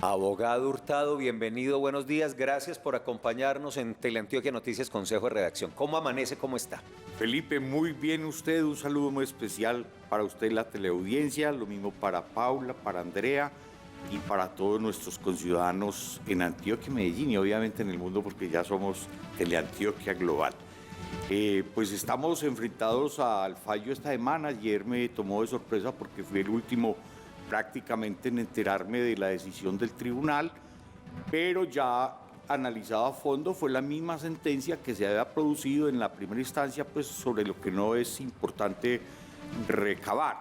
Abogado Hurtado, bienvenido, buenos días, gracias por acompañarnos en Teleantioquia Noticias, Consejo de Redacción. ¿Cómo amanece, cómo está? Felipe, muy bien usted, un saludo muy especial para usted y la teleaudiencia, lo mismo para Paula, para Andrea y para todos nuestros conciudadanos en Antioquia, Medellín y obviamente en el mundo porque ya somos Teleantioquia Global. Pues estamos enfrentados al fallo esta semana. Ayer me tomó de sorpresa porque fui el último prácticamente en enterarme de la decisión del tribunal, pero ya analizado a fondo fue la misma sentencia que se había producido en la primera instancia, pues sobre lo que no es importante recabar.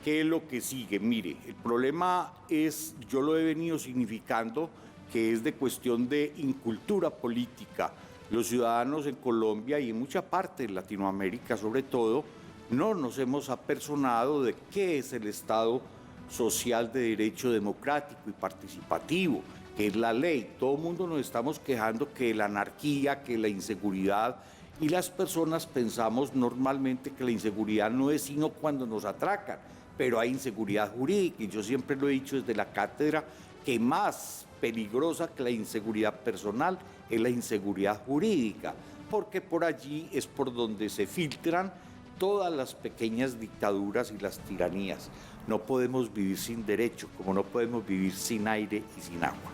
¿Qué es lo que sigue? Mire, el problema es, yo lo he venido significando, que es de cuestión de incultura política. Los ciudadanos en Colombia y en mucha parte de Latinoamérica sobre todo, no nos hemos apersonado de qué es el Estado social de derecho democrático y participativo, que es la ley. Todo el mundo nos estamos quejando que la anarquía, que la inseguridad, y las personas pensamos normalmente que la inseguridad no es sino cuando nos atracan, pero hay inseguridad jurídica, y yo siempre lo he dicho desde la cátedra, que más peligrosa que la inseguridad personal es la inseguridad jurídica, porque por allí es por donde se filtran todas las pequeñas dictaduras y las tiranías. No podemos vivir sin derecho, como no podemos vivir sin aire y sin agua.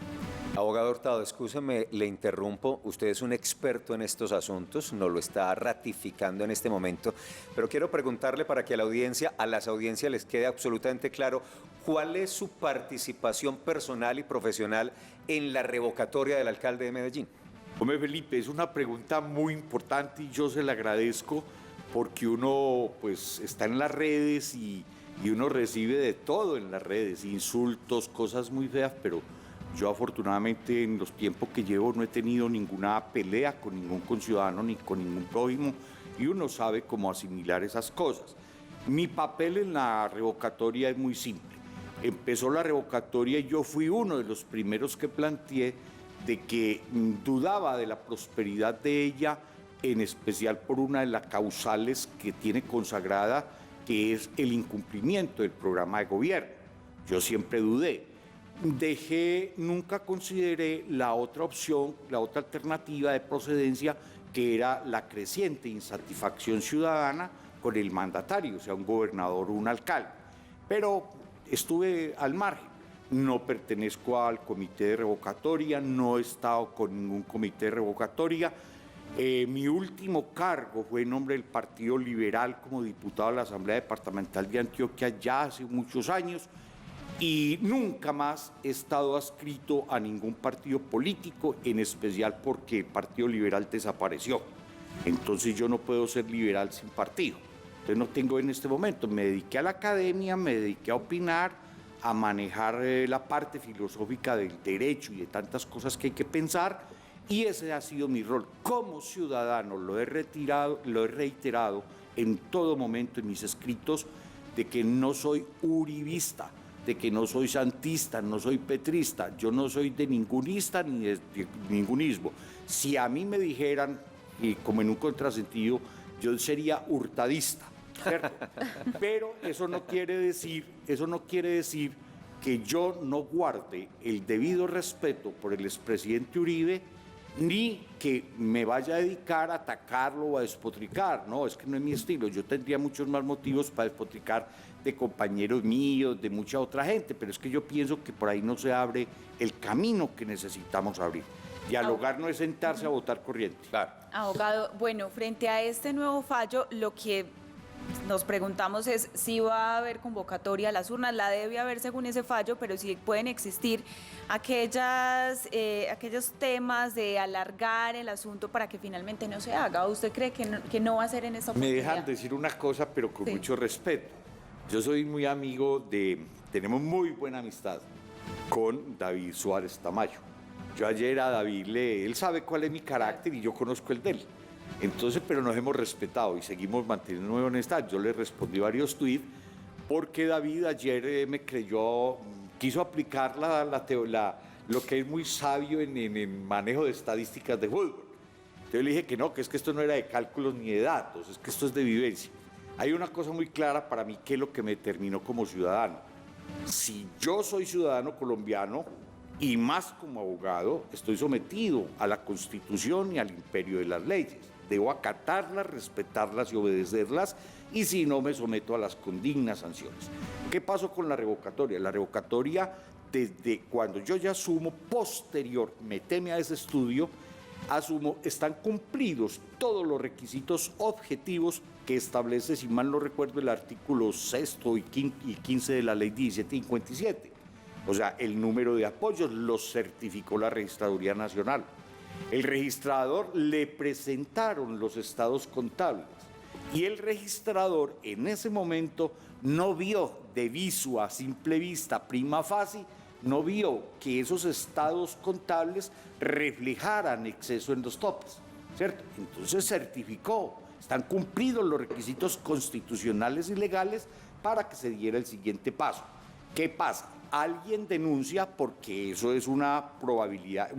Abogado Hurtado, escúcheme, le interrumpo. Usted es un experto en estos asuntos, nos lo está ratificando en este momento, pero quiero preguntarle para que a las audiencias les quede absolutamente claro cuál es su participación personal y profesional en la revocatoria del alcalde de Medellín. Hombre, Felipe, es una pregunta muy importante y yo se la agradezco porque uno pues está en las redes y uno recibe de todo en las redes, insultos, cosas muy feas, pero yo afortunadamente en los tiempos que llevo no he tenido ninguna pelea con ningún conciudadano ni con ningún prójimo y uno sabe cómo asimilar esas cosas. Mi papel en la revocatoria es muy simple. Empezó la revocatoria y yo fui uno de los primeros que planteé de que dudaba de la prosperidad de ella, en especial por una de las causales que tiene consagrada, que es el incumplimiento del programa de gobierno. Yo siempre dudé. Nunca consideré la otra opción, la otra alternativa de procedencia, que era la creciente insatisfacción ciudadana con el mandatario, o sea, un gobernador o un alcalde. Pero estuve al margen. No pertenezco al comité de revocatoria, no he estado con ningún comité de revocatoria. Mi último cargo fue en nombre del Partido Liberal como diputado de la Asamblea Departamental de Antioquia ya hace muchos años y nunca más he estado adscrito a ningún partido político, en especial porque el Partido Liberal desapareció. Entonces yo no puedo ser liberal sin partido. Entonces no tengo en este momento. Me dediqué a la academia, me dediqué a opinar, a manejar la parte filosófica del derecho y de tantas cosas que hay que pensar. Y ese ha sido mi rol. Como ciudadano lo he reiterado en todo momento en mis escritos, de que no soy uribista, de que no soy santista, no soy petrista, yo no soy de ningunista ni de ningunismo. Si a mí me dijeran, y como en un contrasentido, yo sería hurtadista, ¿cierto? Pero eso no quiere decir que yo no guarde el debido respeto por el expresidente Uribe, ni que me vaya a dedicar a atacarlo o a despotricar. No, es que no es mi estilo. Yo tendría muchos más motivos para despotricar de compañeros míos, de mucha otra gente, pero es que yo pienso que por ahí no se abre el camino que necesitamos abrir. Dialogar no es sentarse a votar corriente. Claro. Abogado, bueno, frente a este nuevo fallo, lo que nos preguntamos es si va a haber convocatoria a las urnas. La debe haber según ese fallo, pero si pueden existir aquellos temas de alargar el asunto para que finalmente no se haga. ¿Usted cree que no va a ser en esta oportunidad? Me dejan decir una cosa, pero con mucho respeto. Yo soy muy amigo tenemos muy buena amistad con David Suárez Tamayo. Yo ayer a David, él sabe cuál es mi carácter y yo conozco el de él. Entonces, pero nos hemos respetado y seguimos manteniendo una honestidad. Yo le respondí varios tweets porque David ayer quiso aplicar lo que es muy sabio en el manejo de estadísticas de fútbol. Entonces le dije que no, que es que esto no era de cálculos ni de datos, es que esto es de vivencia. Hay una cosa muy clara para mí que es lo que me determinó como ciudadano. Si yo soy ciudadano colombiano, y más como abogado, estoy sometido a la Constitución y al imperio de las leyes. Debo acatarlas, respetarlas y obedecerlas, y si no, me someto a las condignas sanciones. ¿Qué pasó con la revocatoria? La revocatoria, desde cuando yo ya asumo, posterior, me teme a ese estudio, asumo, están cumplidos todos los requisitos objetivos que establece, si mal no recuerdo, el artículo 6 y 15 de la ley 1757. O sea, el número de apoyos los certificó la Registraduría Nacional. El registrador le presentaron los estados contables y el registrador en ese momento no vio de viso a simple vista, prima facie, no vio que esos estados contables reflejaran exceso en los topes, ¿cierto? Entonces certificó, están cumplidos los requisitos constitucionales y legales para que se diera el siguiente paso. ¿Qué pasa? Alguien denuncia, porque eso es una probabilidad,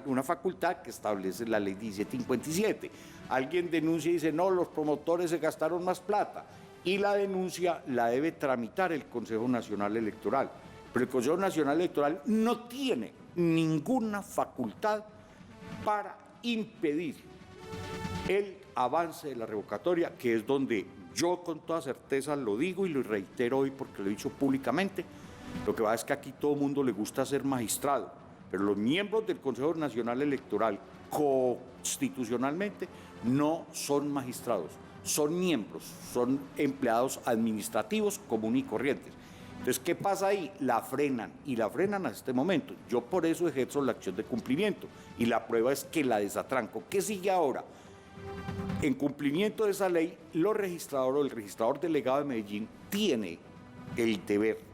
una facultad que establece la ley 1757. Alguien denuncia y dice, no, los promotores se gastaron más plata, y la denuncia la debe tramitar el Consejo Nacional Electoral. Pero el Consejo Nacional Electoral no tiene ninguna facultad para impedir el avance de la revocatoria, que es donde yo con toda certeza lo digo y lo reitero hoy porque lo he dicho públicamente. Lo que pasa es que aquí todo el mundo le gusta ser magistrado, pero los miembros del Consejo Nacional Electoral constitucionalmente no son magistrados, son miembros, son empleados administrativos comunes y corrientes. Entonces, ¿qué pasa ahí? La frenan, y la frenan hasta este momento. Yo por eso ejerzo la acción de cumplimiento, y la prueba es que la desatranco. ¿Qué sigue ahora? En cumplimiento de esa ley, los registradores o el registrador delegado de Medellín tiene el deber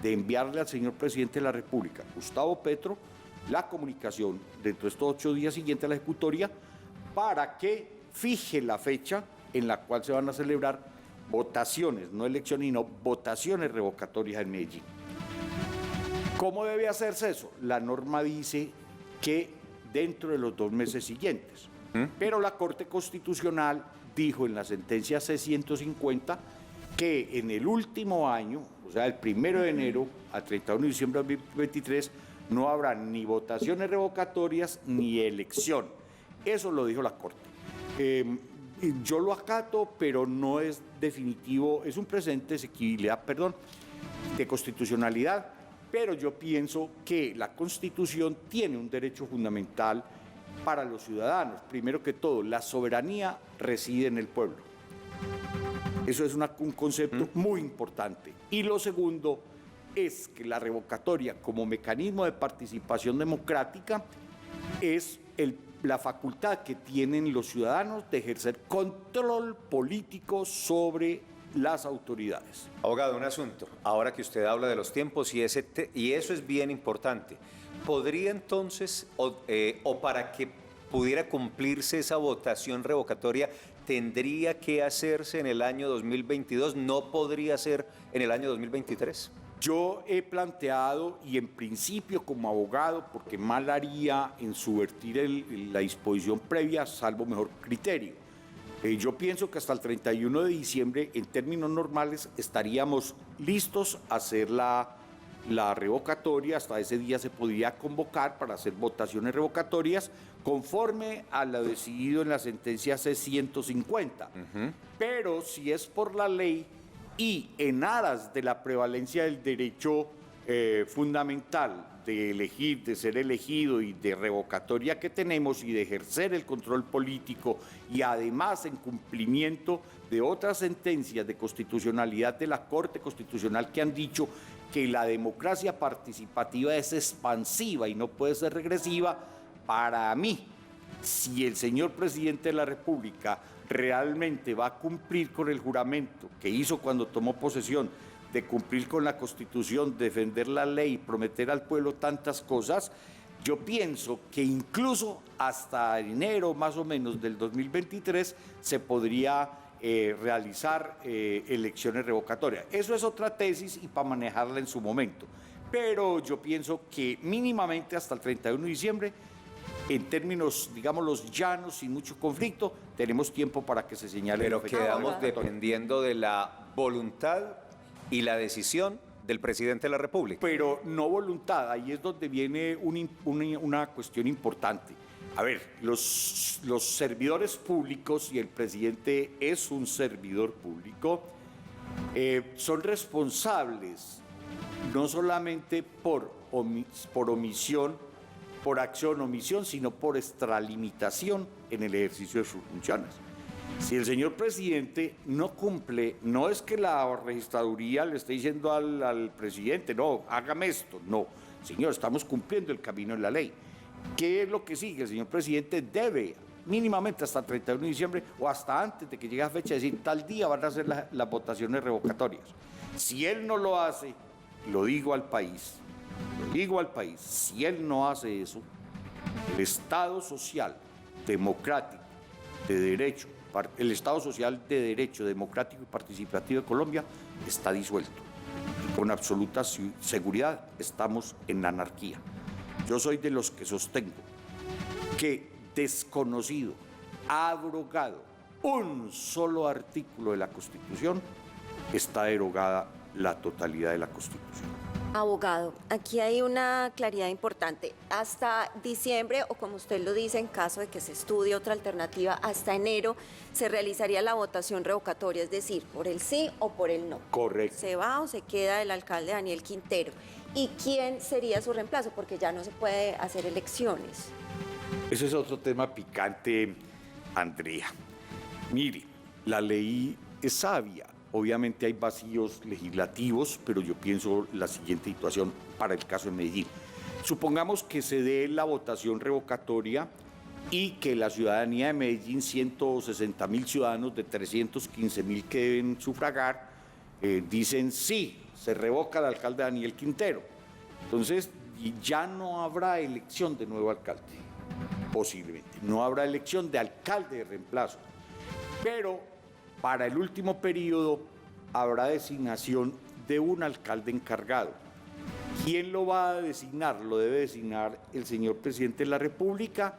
de enviarle al señor presidente de la República, Gustavo Petro, la comunicación dentro de estos 8 días siguientes a la ejecutoria, para que fije la fecha en la cual se van a celebrar votaciones, no elecciones, sino votaciones revocatorias en Medellín. ¿Cómo debe hacerse eso? La norma dice que dentro de los 2 meses siguientes, pero la Corte Constitucional dijo en la sentencia C-150 que en el último año, o sea, el 1 de enero al 31 de diciembre de 2023, no habrá ni votaciones revocatorias ni elección. Eso lo dijo la Corte. Yo lo acato, pero no es definitivo, es un precedente de constitucionalidad, pero yo pienso que la Constitución tiene un derecho fundamental para los ciudadanos. Primero que todo, la soberanía reside en el pueblo. Eso es un concepto muy importante. Y lo segundo es que la revocatoria como mecanismo de participación democrática es la facultad que tienen los ciudadanos de ejercer control político sobre las autoridades. Abogado, un asunto. Ahora que usted habla de los tiempos y eso es bien importante, ¿podría entonces, o para que pudiera cumplirse esa votación revocatoria, tendría que hacerse en el año 2022, no podría ser en el año 2023? Yo he planteado, y en principio como abogado, porque mal haría en subvertir la disposición previa, salvo mejor criterio. Yo pienso que hasta el 31 de diciembre, en términos normales, estaríamos listos a hacer la revocatoria. Hasta ese día se podría convocar para hacer votaciones revocatorias conforme a lo decidido en la sentencia C-150. Pero si es por la ley y en aras de la prevalencia del derecho fundamental de elegir, de ser elegido y de revocatoria que tenemos y de ejercer el control político, y además en cumplimiento de otras sentencias de constitucionalidad de la Corte Constitucional que han dicho que la democracia participativa es expansiva y no puede ser regresiva, para mí, si el señor presidente de la República realmente va a cumplir con el juramento que hizo cuando tomó posesión, de cumplir con la Constitución, defender la ley, prometer al pueblo tantas cosas, yo pienso que incluso hasta enero más o menos del 2023 se podría realizar elecciones revocatorias. Eso es otra tesis y para manejarla en su momento. Pero yo pienso que mínimamente hasta el 31 de diciembre, en términos, digamos, los llanos, sin mucho conflicto, tenemos tiempo para que se señale. Pero quedamos dependiendo de la voluntad y la decisión del presidente de la República. Pero no voluntad, ahí es donde viene una cuestión importante. A ver, los servidores públicos, y el presidente es un servidor público, son responsables no solamente por omisión, por acción o omisión, sino por extralimitación en el ejercicio de sus funciones. Si el señor presidente no cumple, no es que la registraduría le esté diciendo al presidente, no, hágame esto, no, señor, estamos cumpliendo el camino de la ley. ¿Qué es lo que sigue? El señor presidente debe, mínimamente hasta el 31 de diciembre o hasta antes de que llegue la fecha, decir, tal día van a hacer las votaciones revocatorias. Si él no lo hace, lo digo al país, si él no hace eso, el Estado social democrático de derecho, el Estado social de derecho democrático y participativo de Colombia está disuelto. Y con absoluta seguridad estamos en la anarquía. Yo soy de los que sostengo que desconocido, abrogado un solo artículo de la Constitución, está derogada la totalidad de la Constitución. Abogado, aquí hay una claridad importante. Hasta diciembre, o como usted lo dice, en caso de que se estudie otra alternativa, hasta enero se realizaría la votación revocatoria, es decir, por el sí o por el no. Correcto. ¿Se va o se queda el alcalde Daniel Quintero? ¿Y quién sería su reemplazo? Porque ya no se puede hacer elecciones. Ese es otro tema picante, Andrea. Mire, la ley es sabia. Obviamente hay vacíos legislativos, pero yo pienso la siguiente situación para el caso de Medellín. Supongamos que se dé la votación revocatoria y que la ciudadanía de Medellín, 160.000 ciudadanos de 315.000 que deben sufragar, dicen sí, se revoca al alcalde Daniel Quintero. Entonces ya no habrá elección de nuevo alcalde, posiblemente. No habrá elección de alcalde de reemplazo. Pero para el último periodo habrá designación de un alcalde encargado. ¿Quién lo va a designar? Lo debe designar el señor presidente de la República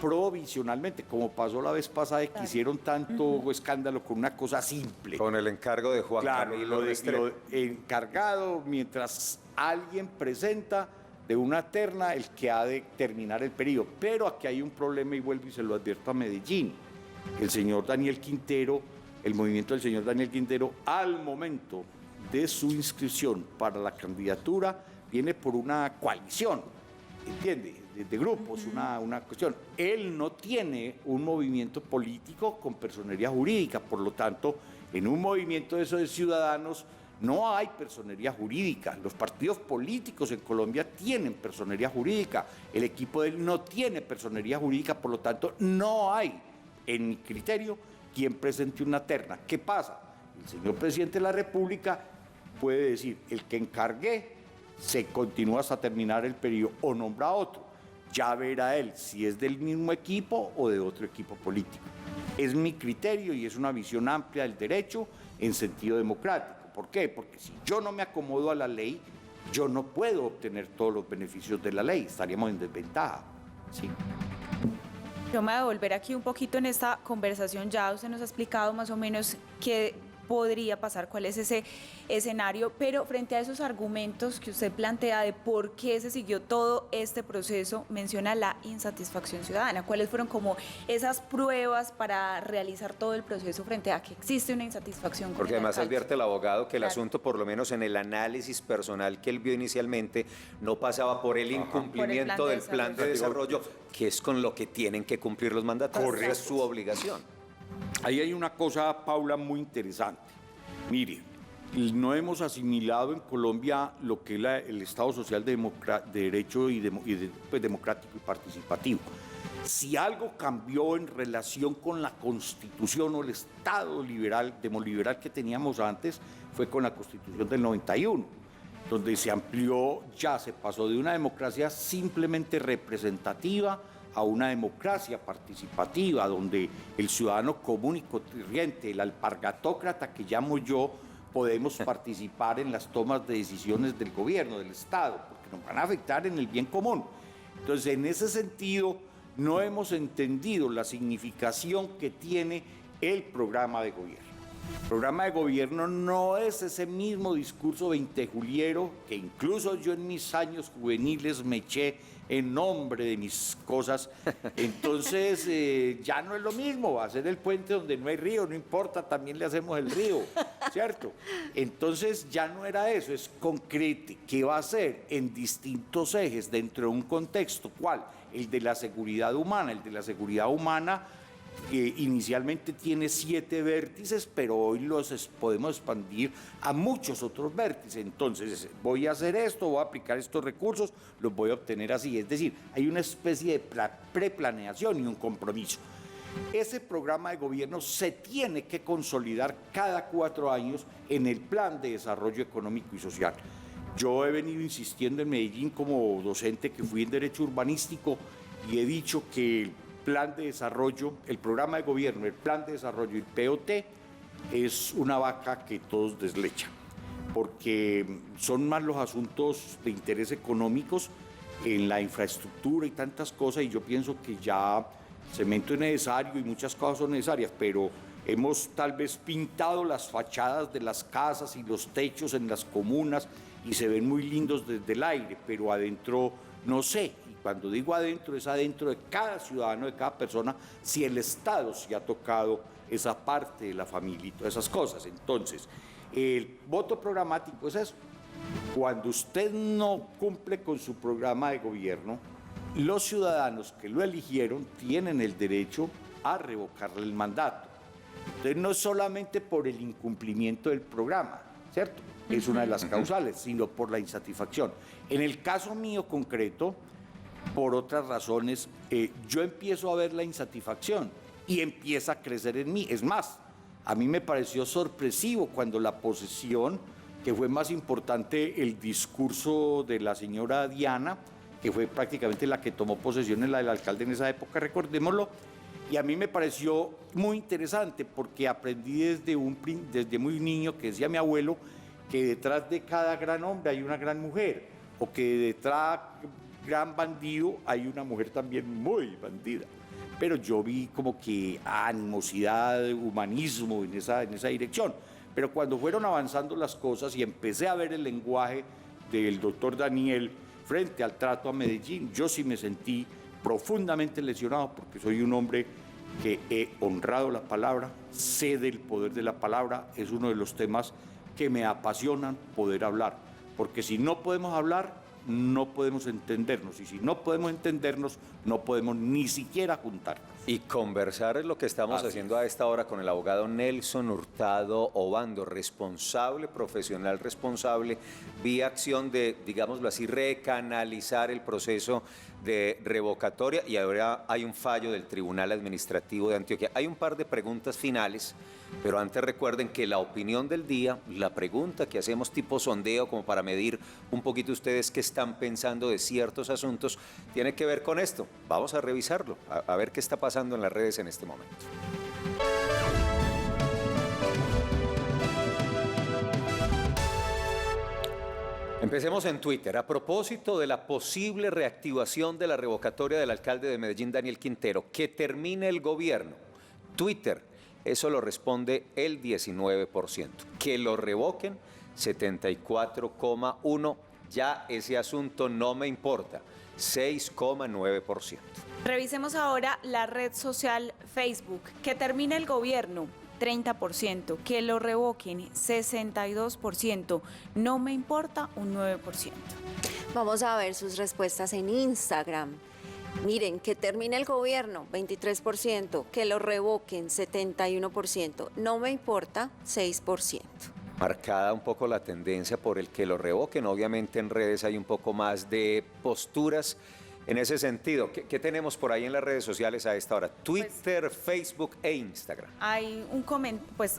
provisionalmente, como pasó la vez pasada que hicieron tanto escándalo con una cosa simple. Con el encargo de Juan Camilo lo Restrepo. encargado mientras alguien presenta de una terna el que ha de terminar el periodo. Pero aquí hay un problema y vuelvo y se lo advierto a Medellín. El señor Daniel Quintero, el movimiento del señor Daniel Quintero, al momento de su inscripción para la candidatura, viene por una coalición, ¿entiende? De grupos, una cuestión. Él no tiene un movimiento político con personería jurídica, por lo tanto, en un movimiento de esos ciudadanos no hay personería jurídica. Los partidos políticos en Colombia tienen personería jurídica. El equipo de él no tiene personería jurídica, por lo tanto, no hay, en mi criterio, quien presente una terna. ¿Qué pasa? El señor presidente de la República puede decir, el que encargué se continúa hasta terminar el periodo o nombra a otro. Ya verá él si es del mismo equipo o de otro equipo político. Es mi criterio y es una visión amplia del derecho en sentido democrático. ¿Por qué? Porque si yo no me acomodo a la ley, yo no puedo obtener todos los beneficios de la ley, estaríamos en desventaja. ¿Sí? Yo me voy a volver aquí un poquito en esta conversación. Ya usted nos ha explicado más o menos qué podría pasar, cuál es ese escenario, pero frente a esos argumentos que usted plantea de por qué se siguió todo este proceso, menciona la insatisfacción ciudadana. ¿Cuáles fueron como esas pruebas para realizar todo el proceso frente a que existe una insatisfacción con Porque el además alcalde? advierte el abogado que el Claro. asunto, por lo menos en el análisis personal que él vio inicialmente, no pasaba por el incumplimiento del plan de desarrollo, que es con lo que tienen que cumplir los mandatarios. Es su obligación. Ahí hay una cosa, Paula, muy interesante. Mire, no hemos asimilado en Colombia lo que es el Estado social de derecho pues, democrático y participativo. Si algo cambió en relación con la Constitución o el Estado liberal, demoliberal que teníamos antes, fue con la Constitución del 91, donde se amplió, ya se pasó de una democracia simplemente representativa a una democracia participativa, donde el ciudadano común y corriente, el alpargatócrata que llamo yo, podemos participar en las tomas de decisiones del gobierno, del Estado, porque nos van a afectar en el bien común. Entonces, en ese sentido, no hemos entendido la significación que tiene el programa de gobierno. El programa de gobierno no es ese mismo discurso veintejuliero que incluso yo en mis años juveniles me eché en nombre de mis cosas. Entonces ya no es lo mismo hacer el puente donde no hay río, no importa, también le hacemos el río, ¿cierto? Entonces ya no era eso, es concreto. ¿Qué va a hacer? En distintos ejes, dentro de un contexto. ¿Cuál? El de la seguridad humana. El de la seguridad humana inicialmente tiene 7 vértices, pero hoy los podemos expandir a muchos otros vértices. Entonces, voy a hacer esto, voy a aplicar estos recursos, los voy a obtener así. Es decir, hay una especie de preplaneación y un compromiso. Ese programa de gobierno se tiene que consolidar cada 4 años en el Plan de Desarrollo Económico y Social. Yo he venido insistiendo en Medellín como docente que fui en Derecho Urbanístico y he dicho que el plan de desarrollo, el programa de gobierno, el plan de desarrollo y el POT es una vaca que todos deslechan, porque son más los asuntos de interés económicos en la infraestructura y tantas cosas, y yo pienso que ya cemento es necesario y muchas cosas son necesarias, pero hemos tal vez pintado las fachadas de las casas y los techos en las comunas y se ven muy lindos desde el aire, pero adentro no sé. Cuando digo adentro, es adentro de cada ciudadano, de cada persona, si el Estado se ha tocado esa parte de la familia y todas esas cosas. Entonces, el voto programático es eso. Cuando usted no cumple con su programa de gobierno, los ciudadanos que lo eligieron tienen el derecho a revocarle el mandato. Entonces, no es solamente por el incumplimiento del programa, ¿cierto? Es una de las causales, sino por la insatisfacción. En el caso mío concreto, por otras razones, yo empiezo a ver la insatisfacción y empieza a crecer en mí. Es más, a mí me pareció sorpresivo cuando la posesión, que fue más importante el discurso de la señora Diana, que fue prácticamente la que tomó posesión, la del alcalde en esa época, recordémoslo, y a mí me pareció muy interesante porque aprendí desde muy niño, que decía mi abuelo, que detrás de cada gran hombre hay una gran mujer, o que detrás gran bandido hay una mujer también muy bandida. Pero yo vi como que animosidad, humanismo en esa dirección. Pero cuando fueron avanzando las cosas y empecé a ver el lenguaje del doctor Daniel frente al trato a Medellín, yo sí me sentí profundamente lesionado porque soy un hombre que he honrado la palabra, sé del poder de la palabra, es uno de los temas que me apasionan poder hablar. Porque si no podemos hablar, no podemos entendernos, y si no podemos entendernos, no podemos ni siquiera juntarnos. Y conversar es lo que estamos haciendo a esta hora con el abogado Nelson Hurtado Obando, responsable, profesional responsable, vía acción de, digámoslo así, recanalizar el proceso de revocatoria, y ahora hay un fallo del Tribunal Administrativo de Antioquia. Hay un par de preguntas finales, pero antes recuerden que la opinión del día, la pregunta que hacemos tipo sondeo como para medir un poquito ustedes qué están pensando de ciertos asuntos, tiene que ver con esto. Vamos a revisarlo, a ver qué está pasando en las redes en este momento. Empecemos en Twitter. A propósito de la posible reactivación de la revocatoria del alcalde de Medellín, Daniel Quintero, que termine el gobierno. Twitter, eso lo responde el 19%. Que lo revoquen, 74,1%. Ya ese asunto no me importa, 6,9%. Revisemos ahora la red social Facebook. Que termine el gobierno, 30%. Que lo revoquen, 62%. No me importa, un 9%. Vamos a ver sus respuestas en Instagram. Miren, que termine el gobierno, 23%. Que lo revoquen, 71%. No me importa, 6%. Marcada un poco la tendencia por el que lo revoquen. Obviamente en redes hay un poco más de posturas en ese sentido. ¿Qué tenemos por ahí en las redes sociales a esta hora? Twitter, Facebook e Instagram. Hay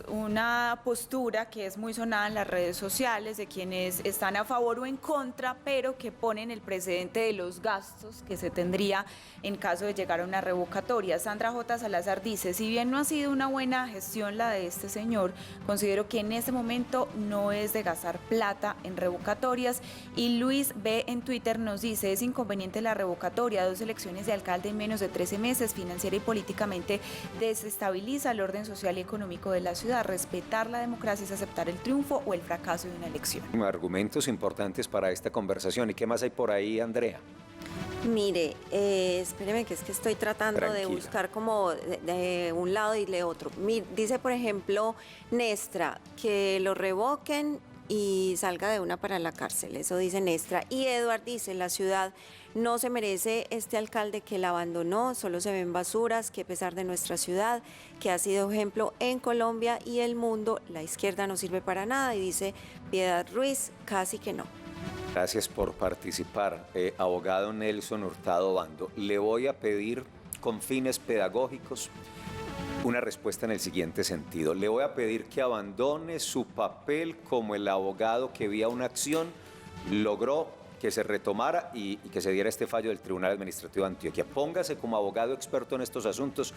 una postura que es muy sonada en las redes sociales de quienes están a favor o en contra, pero que ponen el precedente de los gastos que se tendría en caso de llegar a una revocatoria. Sandra J. Salazar dice, si bien no ha sido una buena gestión la de este señor, considero que en este momento no es de gastar plata en revocatorias. Y Luis B. en Twitter nos dice, es inconveniente la revocatorias revocatoria, 2 elecciones de alcalde en menos de 13 meses, financiera y políticamente desestabiliza el orden social y económico de la ciudad. Respetar la democracia es aceptar el triunfo o el fracaso de una elección. Argumentos importantes para esta conversación. ¿Y qué más hay por ahí, Andrea? Mire, espéreme que es que estoy tratando de Tranquila. buscar como de un lado y de otro. Dice, por ejemplo, Nestra, que lo revoquen y salga de una para la cárcel. Eso dice Nestra. Y Edward dice, la ciudad no se merece este alcalde que la abandonó, solo se ven basuras, que a pesar de nuestra ciudad, que ha sido ejemplo en Colombia y el mundo, la izquierda no sirve para nada. Y dice Piedad Ruiz, casi que no. Gracias por participar. Abogado Nelson Hurtado Bando, le voy a pedir con fines pedagógicos una respuesta en el siguiente sentido. Le voy a pedir que abandone su papel como el abogado que vía una acción logró que se retomara y que se diera este fallo del Tribunal Administrativo de Antioquia. Póngase como abogado experto en estos asuntos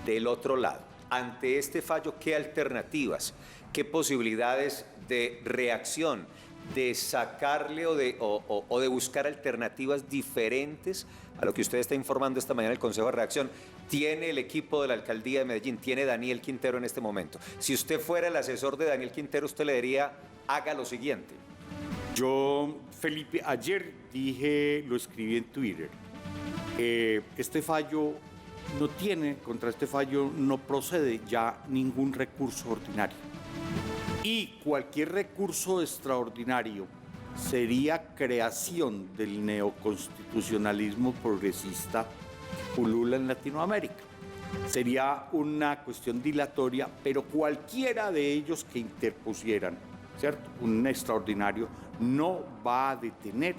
del otro lado. Ante este fallo, ¿qué alternativas, qué posibilidades de reacción, de sacarle o de buscar alternativas diferentes a lo que usted está informando esta mañana en el Consejo de Reacción tiene el equipo de la Alcaldía de Medellín, tiene Daniel Quintero en este momento? Si usted fuera el asesor de Daniel Quintero, usted le diría, haga lo siguiente. Yo, Felipe, ayer lo escribí en Twitter, este fallo contra este fallo no procede ya ningún recurso ordinario. Y cualquier recurso extraordinario sería creación del neoconstitucionalismo progresista que pulula en Latinoamérica. Sería una cuestión dilatoria, pero cualquiera de ellos que interpusieran, ¿cierto?, un extraordinario, no va a detener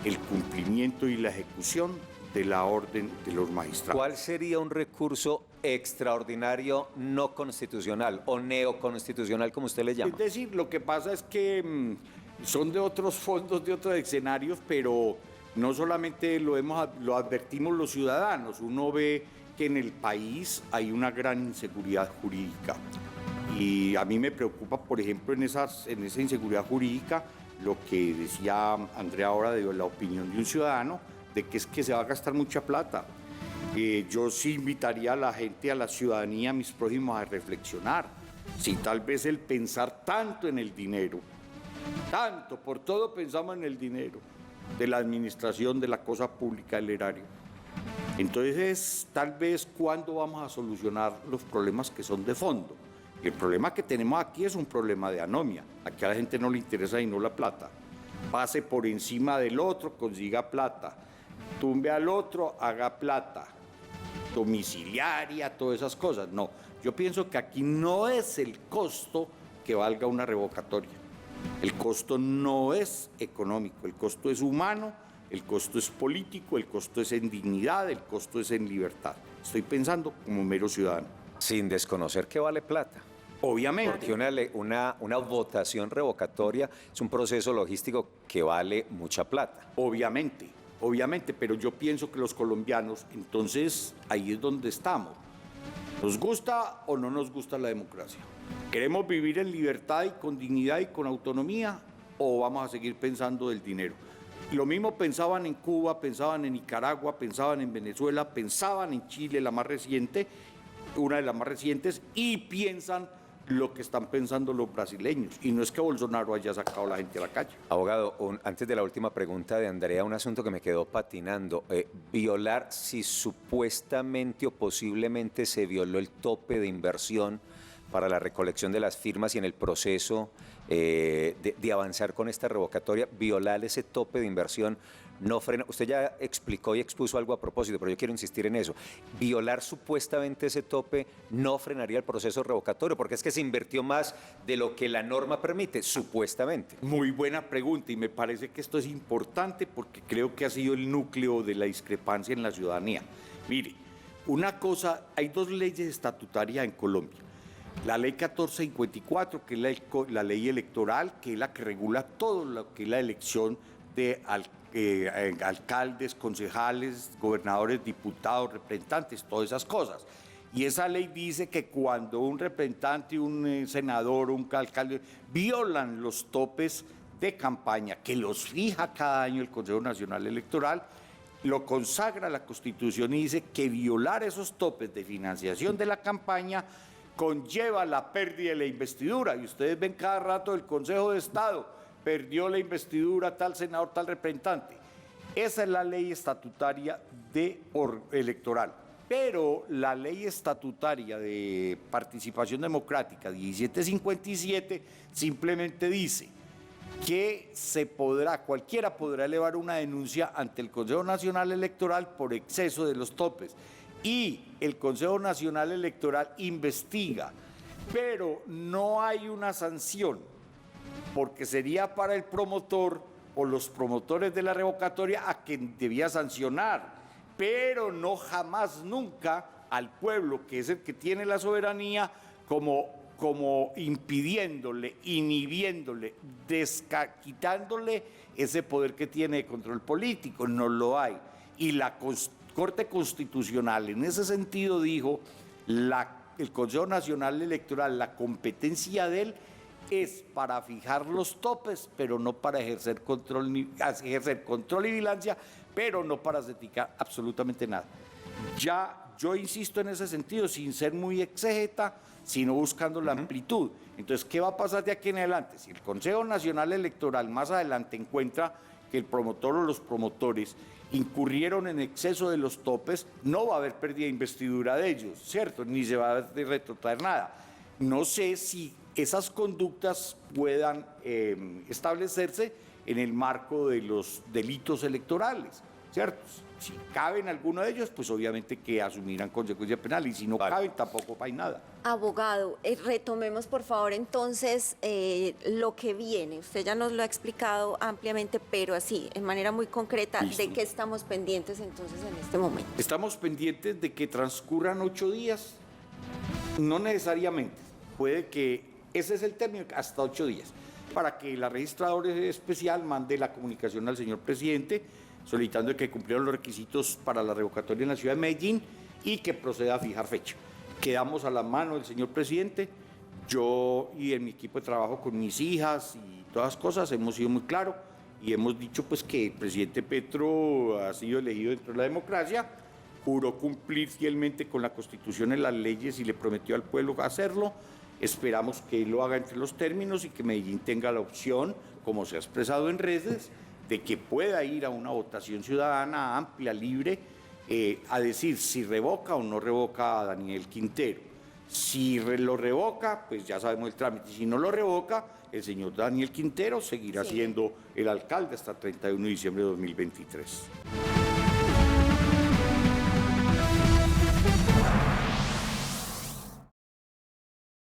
el cumplimiento y la ejecución de la orden de los magistrados. ¿Cuál sería un recurso extraordinario no constitucional o neoconstitucional, como usted le llama? Es decir, lo que pasa es que son de otros fondos, de otros escenarios, pero no solamente lo advertimos los ciudadanos, uno ve que en el país hay una gran inseguridad jurídica. Y a mí me preocupa, por ejemplo, en esa inseguridad jurídica, lo que decía Andrea ahora de la opinión de un ciudadano, de que es que se va a gastar mucha plata. Yo sí invitaría a la gente, a la ciudadanía, a mis prójimos, a reflexionar. Si tal vez el pensar tanto en el dinero, tanto, por todo pensamos en el dinero, de la administración, de la cosa pública, del erario. Entonces, tal vez, ¿cuándo vamos a solucionar los problemas que son de fondo? El problema que tenemos aquí es un problema de anomia. Aquí a la gente no le interesa y no la plata. Pase por encima del otro, consiga plata. Tumbe al otro, haga plata. Domiciliaria, todas esas cosas. No, yo pienso que aquí no es el costo que valga una revocatoria. El costo no es económico, el costo es humano, el costo es político, el costo es en dignidad, el costo es en libertad. Estoy pensando como mero ciudadano. Sin desconocer que vale plata. Obviamente. Porque una votación revocatoria es un proceso logístico que vale mucha plata. Obviamente, pero yo pienso que los colombianos, entonces ahí es donde estamos. ¿Nos gusta o no nos gusta la democracia? ¿Queremos vivir en libertad y con dignidad y con autonomía o vamos a seguir pensando del dinero? Lo mismo pensaban en Cuba, pensaban en Nicaragua, pensaban en Venezuela, pensaban en Chile, la más reciente, una de las más recientes, y piensan lo que están pensando los brasileños. Y no es que Bolsonaro haya sacado a la gente a la calle. Abogado, antes de la última pregunta de Andrea, un asunto que me quedó patinando. Violar, si supuestamente o posiblemente se violó el tope de inversión para la recolección de las firmas y en el proceso de avanzar con esta revocatoria, violar ese tope de inversión no frena. Usted ya explicó y expuso algo a propósito, pero yo quiero insistir en eso. Violar supuestamente ese tope no frenaría el proceso revocatorio, porque es que se invirtió más de lo que la norma permite, supuestamente. Muy buena pregunta, y me parece que esto es importante porque creo que ha sido el núcleo de la discrepancia en la ciudadanía. Mire, una cosa, hay dos leyes estatutarias en Colombia. La ley 1454, que es la ley electoral, que es la que regula todo lo que es la elección de alcaldes, concejales, gobernadores, diputados, representantes, todas esas cosas. Y esa ley dice que cuando un representante, un senador, un alcalde violan los topes de campaña que los fija cada año el Consejo Nacional Electoral, lo consagra la Constitución y dice que violar esos topes de financiación de la campaña conlleva la pérdida de la investidura. Y ustedes ven cada rato el Consejo de Estado, perdió la investidura tal senador, tal representante. Esa es la ley estatutaria electoral. Pero la ley estatutaria de participación democrática 1757 simplemente dice que cualquiera podrá elevar una denuncia ante el Consejo Nacional Electoral por exceso de los topes. Y el Consejo Nacional Electoral investiga, pero no hay una sanción, porque sería para el promotor o los promotores de la revocatoria a quien debía sancionar, pero no jamás, nunca al pueblo, que es el que tiene la soberanía, como impidiéndole, inhibiéndole, quitándole ese poder que tiene de control político. No lo hay. Y la Corte Constitucional en ese sentido dijo, el Consejo Nacional Electoral, la competencia de él es para fijar los topes, pero no para ejercer control y vigilancia, pero no para certificar absolutamente nada. Ya yo insisto en ese sentido, sin ser muy exégeta, sino buscando la amplitud. Entonces, ¿qué va a pasar de aquí en adelante? Si el Consejo Nacional Electoral más adelante encuentra que el promotor o los promotores incurrieron en exceso de los topes, no va a haber pérdida de investidura de ellos, ¿cierto? Ni se va a retrotraer nada. No sé si esas conductas puedan establecerse en el marco de los delitos electorales, ¿cierto? Si caben alguno de ellos, pues obviamente que asumirán consecuencias penales, y si no caben, tampoco hay nada. Abogado, retomemos por favor entonces lo que viene. Usted ya nos lo ha explicado ampliamente, pero así, en manera muy concreta, Listo. ¿de qué estamos pendientes entonces en este momento? Estamos pendientes de que transcurran 8 días, no necesariamente, puede que ese es el término, hasta 8 días, para que la registradora especial mande la comunicación al señor presidente solicitando que cumplieron los requisitos para la revocatoria en la ciudad de Medellín y que proceda a fijar fecha. Quedamos a la mano del señor presidente, yo y en mi equipo de trabajo con mis hijas y todas las cosas hemos sido muy claros y hemos dicho pues que el presidente Petro ha sido elegido dentro de la democracia, juró cumplir fielmente con la Constitución y las leyes y le prometió al pueblo hacerlo. Esperamos que él lo haga entre los términos y que Medellín tenga la opción, como se ha expresado en redes, de que pueda ir a una votación ciudadana amplia, libre, a decir si revoca o no revoca a Daniel Quintero. Si lo revoca, pues ya sabemos el trámite. Si no lo revoca, el señor Daniel Quintero seguirá siendo el alcalde hasta el 31 de diciembre de 2023.